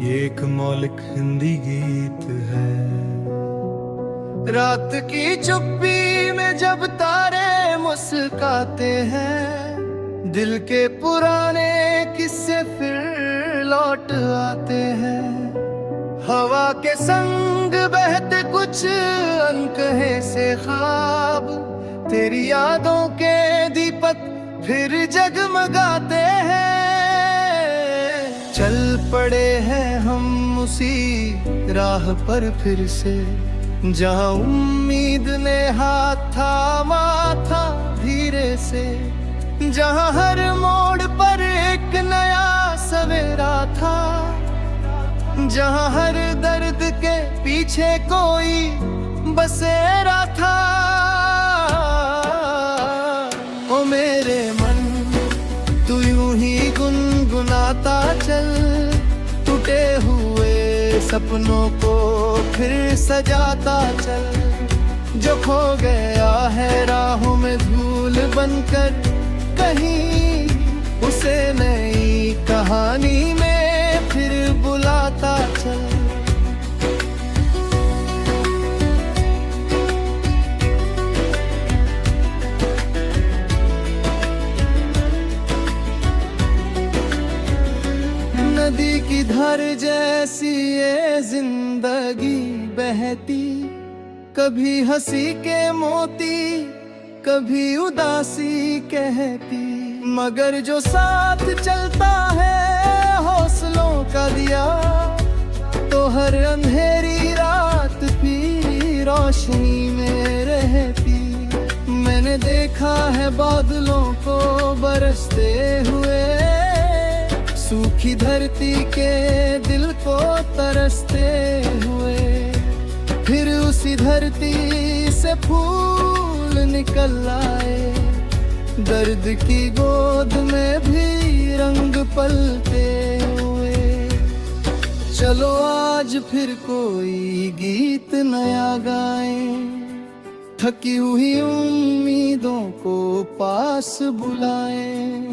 ये एक मौलिक हिंदी गीत है। रात की चुप्पी में जब तारे मुस्काते हैं, दिल के पुराने किस्से फिर लौट आते हैं। हवा के संग बहते कुछ अनकहे से ख्वाब, तेरी यादों के दीपक फिर जगमगाते हैं। चल पड़े हैं हम उसी राह पर फिर से, जहाँ उम्मीद ने हाथ थामा था धीरे से, जहाँ हर मोड़ पर एक नया सवेरा था, जहाँ हर दर्द के पीछे कोई बसेरा था। ओ मेरे मन, तू यूं ही गुनगुनाता चल, टूटे हुए सपनों को फिर सजाता चल। जो खो गया है राहों में धूल बनकर, कहीं उसे नई कहानी में फिर बुलाता चल। नदी की धार जैसी ये जिंदगी बहती, कभी हंसी के मोती कभी उदासी कहती, मगर जो साथ चलता है हौसलों का दिया, तो हर अंधेरी रात भी रोशनी में रहती। मैंने देखा है बादलों को बरसते हुए, सूखी धरती के दिल को तरसते हुए, फिर उसी धरती से फूल निकल आए। दर्द की गोद में भी रंग पलते हुए। चलो आज फिर कोई गीत नया गाएं, थकी हुई उम्मीदों को पास बुलाएं।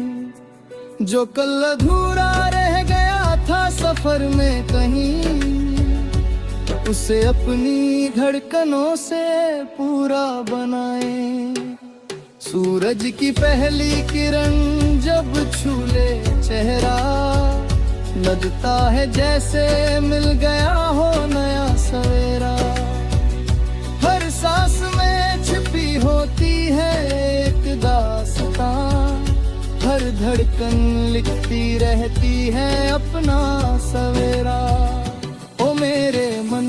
जो कल अधूरा रह गया था सफर में कहीं, उसे अपनी धड़कनों से पूरा बनाए। सूरज की पहली किरण जब छूले चेहरा, लगता है जैसे मिल गया हो नया सवेरा। हर सांस में छिपी होती है एक दास्तां, हर धड़कन लिखती रहती है अपना सवेरा। ओ मेरे मन,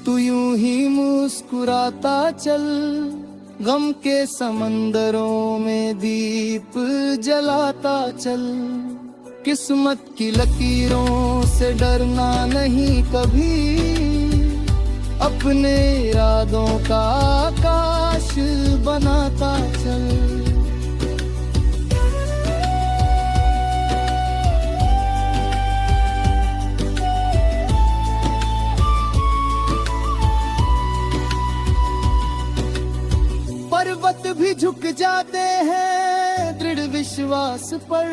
तू यूं ही मुस्कुराता चल, गम के समंदरों में दीप जलाता चल। किस्मत की लकीरों से डरना नहीं कभी, अपने इरादों का आकाश बनाता चल। पर्वत भी झुक जाते हैं दृढ़ विश्वास पर,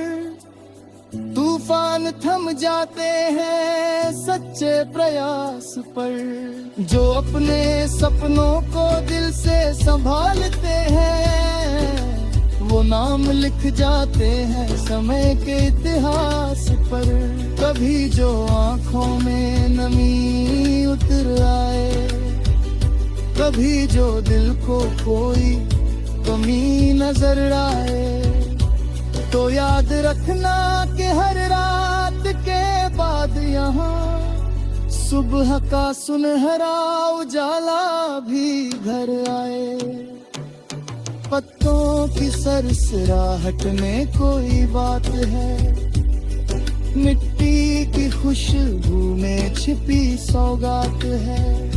तूफान थम जाते हैं सच्चे प्रयास पर। जो अपने सपनों को दिल से संभालते हैं, वो नाम लिख जाते हैं समय के इतिहास पर। कभी जो आंखों में नमी उतर आए, कभी जो दिल को कोई कमी नजर आए, तो याद रखना कि हर रात के बाद यहाँ सुबह का सुनहरा उजाला भी घर आए। पत्तों की सरसराहट में कोई बात है, मिट्टी की खुशबू में छिपी सौगात है।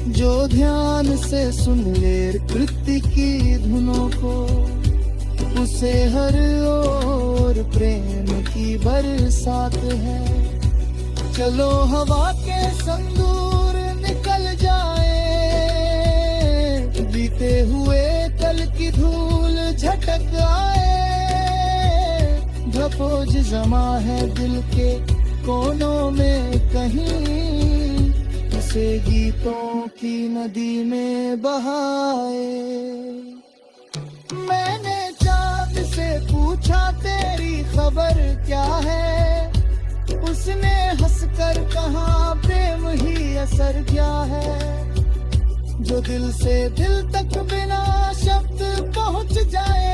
जो ध्यान से सुन ले प्रकृति की धुनों को, उसे हर ओर प्रेम की बरसात है। चलो हवा के संदूर निकल जाए, बीते हुए कल की धूल झटक आए। धपोज जमा है दिल के कोनों में कहीं उसे गीतों की नदी में बहाए। मैंने चाँद से पूछा तेरी खबर क्या है, उसने हंसकर कहा प्रेम ही असर क्या है। जो दिल से दिल तक बिना शब्द पहुंच जाए,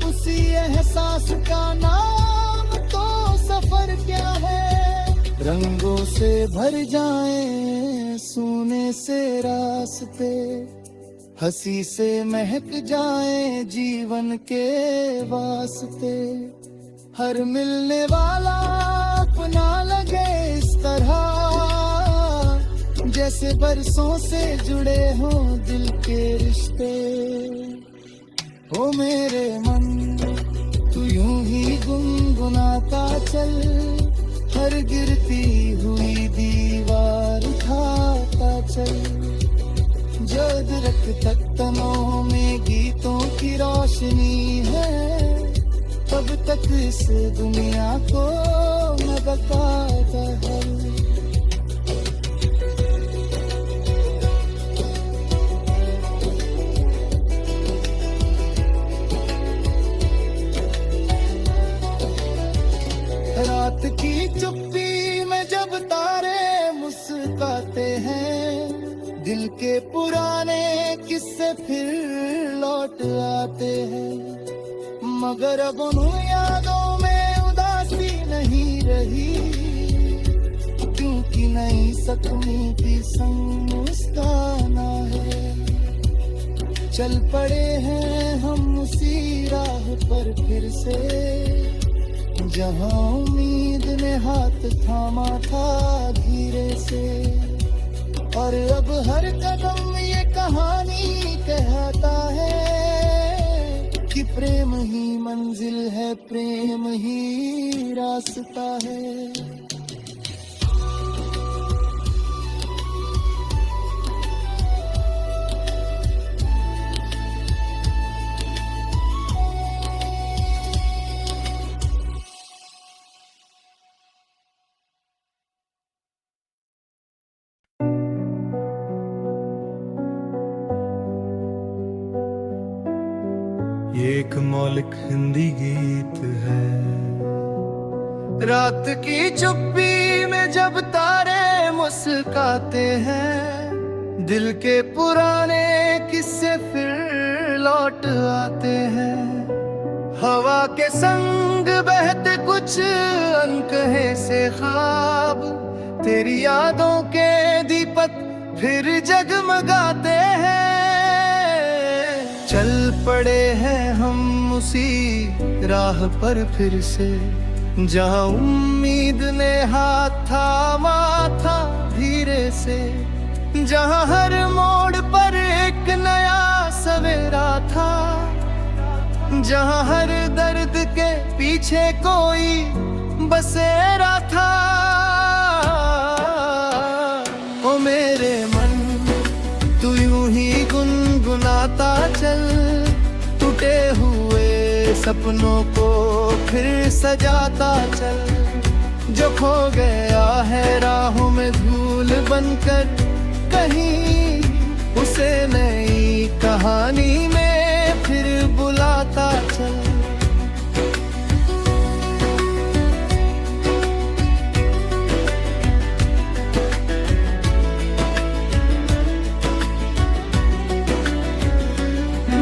उसी एहसास का नाम तो सफर क्या है। रंगों से भर जाए सोने से रास्ते, हंसी से महक जाए जीवन के वास्ते। हर मिलने वाला अपना लगे इस तरह, जैसे बरसों से जुड़े हों दिल के रिश्ते। ओ मेरे मन तू यूं ही गुनगुनाता चल, हर गिरती हुई दीवार उठाता चल। जब तक तनों में गीतों की रोशनी है, तब तक इस दुनिया को न बताता है। रात की चुप्पी में जब तारे मुस्कुराते हैं, दिल के पुराने किस्से फिर लौट आते हैं। मगर अब उन यादों में उदासी नहीं रही, क्योंकि नई सकूं की संग मुस्काना है। चल पड़े हैं हम उसी राह पर फिर से, जहाँ उम्मीद ने हाथ थामा था धीरे से। और अब हर कदम ये कहानी कहता है कि प्रेम ही मंजिल है, प्रेम ही रास्ता है। ये एक मौलिक हिंदी गीत है। रात की चुप्पी में जब तारे मुस्कुराते हैं, दिल के पुराने किस्से फिर लौट आते हैं। हवा के संग बहते कुछ अनकहे से ख्वाब, तेरी यादों के दीपक फिर जगमगाते हैं। चल पड़े हैं हम उसी राह पर फिर से, जहाँ उम्मीद ने हाथ थामा था धीरे से। जहाँ हर मोड़ पर एक नया सवेरा था, जहाँ हर दर्द के पीछे कोई बसेरा था। ओ मेरे मन तू यूं ही गुनगुनाता चल, टूटे हुए सपनों को फिर सजाता चल। जो खो गया है राहों में धूल बनकर, कहीं उसे नई कहानी में फिर बुलाता चल।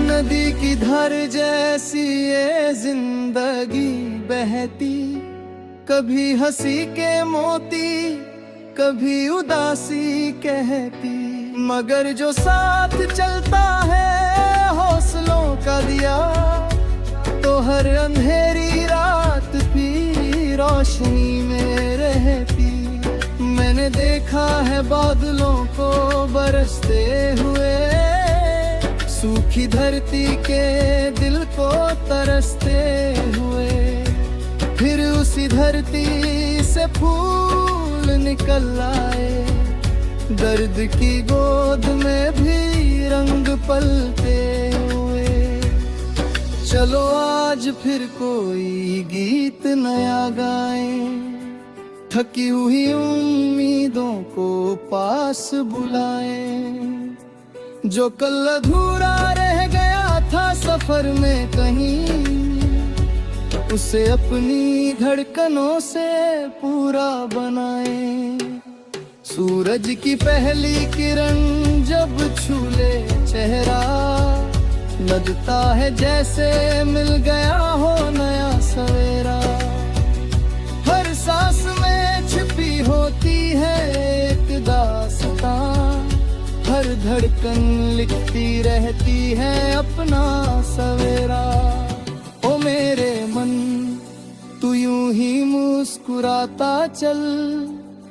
नदी की धार जैसी ये जिंदगी बहती, कभी हंसी के मोती कभी उदासी कहती। मगर जो साथ चलता है हौसलों का दिया, तो हर अंधेरी रात भी रोशनी में रहती। मैंने देखा है बादलों को बरसते हुए, सूखी धरती के दिल को तरसते हुए। फिर उसी धरती से फूल निकल आए, दर्द की गोद में भी रंग पलते हुए। चलो आज फिर कोई गीत नया गाए, थकी हुई उम्मीदों को पास बुलाए। जो कल अधूरा रह गया था सफर में कहीं, उसे अपनी धड़कनों से पूरा बनाए। सूरज की पहली किरण जब छूले चेहरा, लगता है जैसे मिल गया हो नया सवेरा। हर सांस में छिपी होती है एक दास्तां, हर धड़कन लिखती रहती है अपना सवेरा। ओ मेरे मन तू यूं ही मुस्कुराता चल,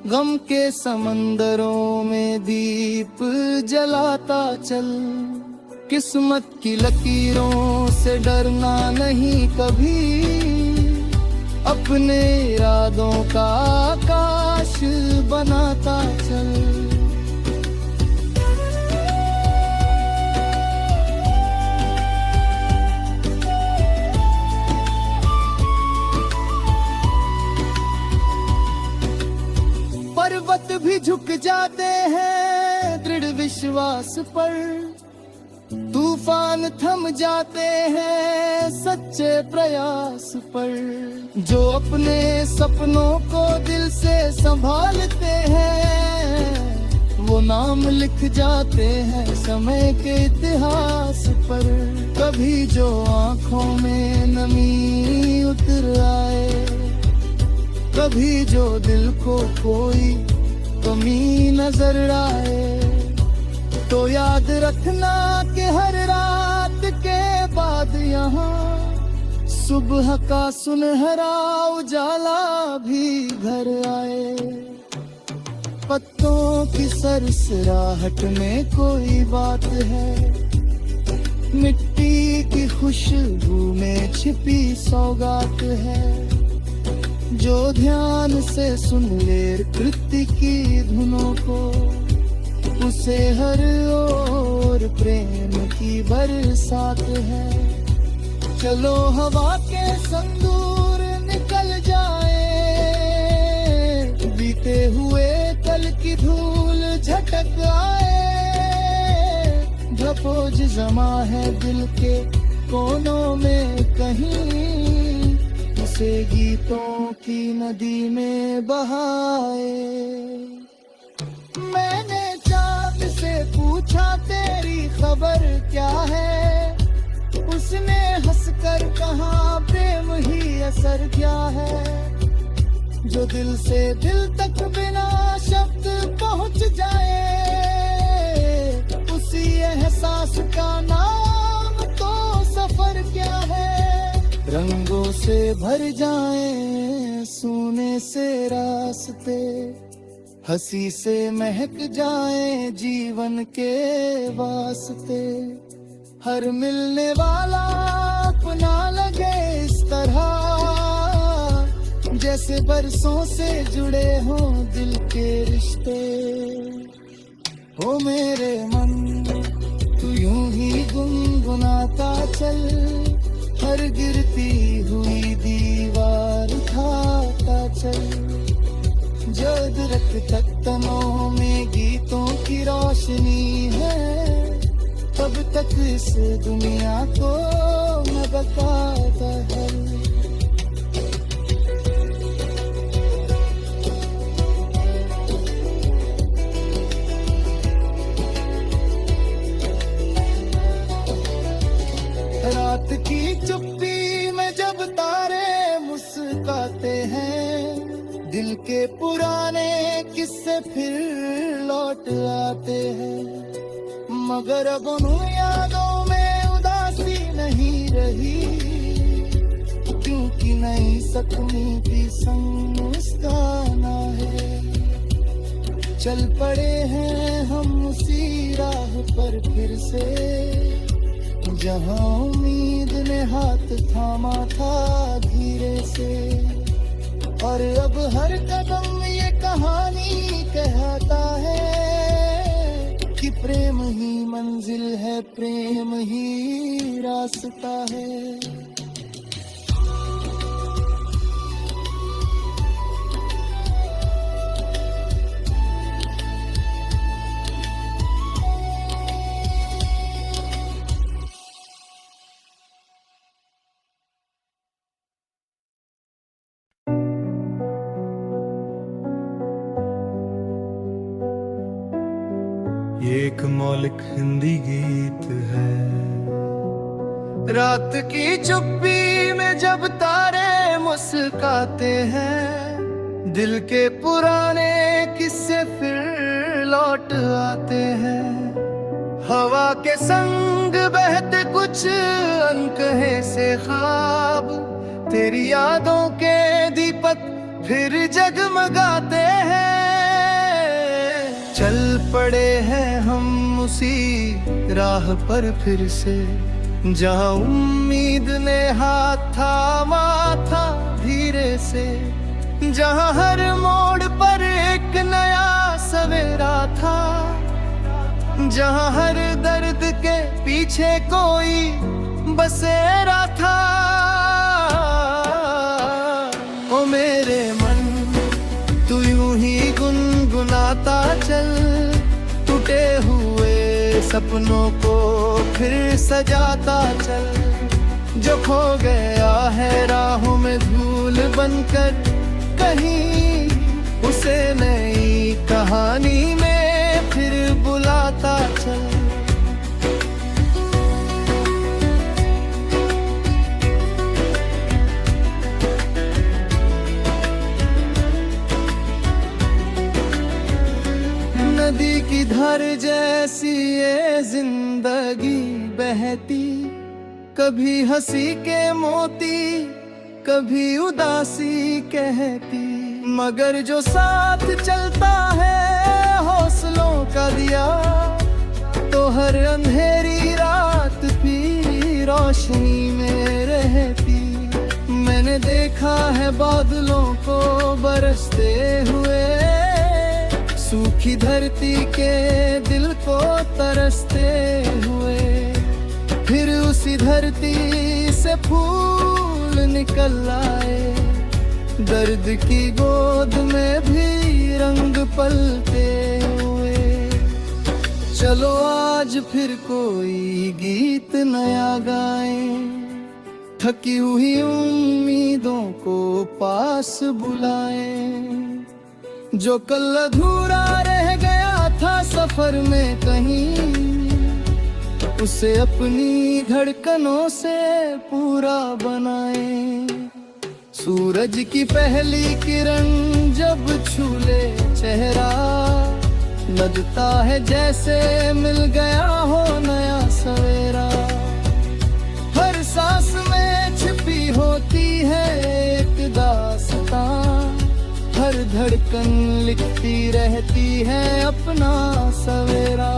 गम के समंदरों में दीप जलाता चल। किस्मत की लकीरों से डरना नहीं कभी, अपने इरादों का आकाश बनाता चल। पर्वत भी झुक जाते हैं दृढ़ विश्वास पर, तूफान थम जाते हैं सच्चे प्रयास पर। जो अपने सपनों को दिल से संभालते हैं, वो नाम लिख जाते हैं समय के इतिहास पर। कभी जो आंखों में नमी उतर आए, कभी जो दिल को कोई कमी नजर आए, तो याद रखना कि हर रात के बाद यहाँ सुबह का सुनहरा उजाला भी घर आए। पत्तों की सरसराहट में कोई बात है, मिट्टी की खुशबू में छिपी सौगात है। जो ध्यान से सुन ले कृति की धुनों को, उसे हर ओर प्रेम की बरसात है। चलो हवा के संदूर निकल जाए, बीते हुए कल की धूल झटक आए। जो बोझ जमा है दिल के कोनों में कहीं, उसे गीतों की नदी में बहाए। मैंने चाँद से पूछा तेरी खबर क्या है, उसने हंसकर कहा प्रेम ही असर क्या है। जो दिल से दिल तक बिना शब्द पहुंच जाए, उसी एहसास का नाम तो सफर क्या है। रंगों से भर जाएं सोने से रास्ते, हंसी से महक जाएं जीवन के वास्ते। हर मिलने वाला अपना लगे इस तरह, जैसे बरसों से जुड़े हों दिल के रिश्ते। हो मेरे मन तू यूं ही गुनगुनाता चल, हर गिरती हुई दीवार उठाता चल। जब तक तनों में गीतों की रोशनी है, तब तक इस दुनिया को मैं बताता है। रात की चुप्पी में जब तारे मुस्कुराते हैं, दिल के पुराने किस्से फिर लौट आते हैं। मगर अब उन यादों में उदासी नहीं रही, क्योंकि नई सकूनी भी संग मुस्काना है। चल पड़े हैं हम उसी राह पर फिर से, जहाँ उम्मीद ने हाथ थामा था धीरे से। और अब हर कदम ये कहानी कहता है कि प्रेम ही मंजिल है, प्रेम ही रास्ता है। ये एक मौलिक हिंदी गीत है। रात की चुप्पी में जब तारे मुस्काते हैं, दिल के पुराने किस्से फिर लौट आते हैं। हवा के संग बहते कुछ अनकहे से ख्वाब, तेरी यादों के दीपक फिर जगमगाते हैं। चल पड़े हैं हम उसी राह पर फिर से, जहाँ उम्मीद ने हाथ थामा था धीरे से, जहाँ हर मोड़ पर एक नया सवेरा था, जहाँ हर दर्द के पीछे कोई बसेरा था। ओ मेरे मन तू यूं ही गुनगुनाता चल, टूटे हुए सपनों को फिर सजाता चल। जो खो गया है राहों में धूल बनकर, कहीं उसे नई कहानी में फिर बुलाता चल। नदी की धार जैसी ये जिंदगी बहती, कभी हंसी के मोती कभी उदासी कहती, मगर जो साथ चलता है हौसलों का दिया, तो हर अंधेरी रात भी रोशनी में रहती। मैंने देखा है बादलों को बरसते हुए, सूखी धरती के दिल को तरसते हुए, फिर उसी धरती से फूल निकल आए। दर्द की गोद में भी रंग पलते हुए। चलो आज फिर कोई गीत नया गाएं, थकी हुई उम्मीदों को पास बुलाएं। जो कल अधूरा रह गया था सफर में कहीं, उसे अपनी धड़कनों से पूरा बनाए। सूरज की पहली किरण जब छूले चेहरा, लगता है जैसे मिल गया हो नया सवेरा। हर सांस में छिपी होती है एक दास्तां, हर धड़कन लिखती रहती है अपना सवेरा।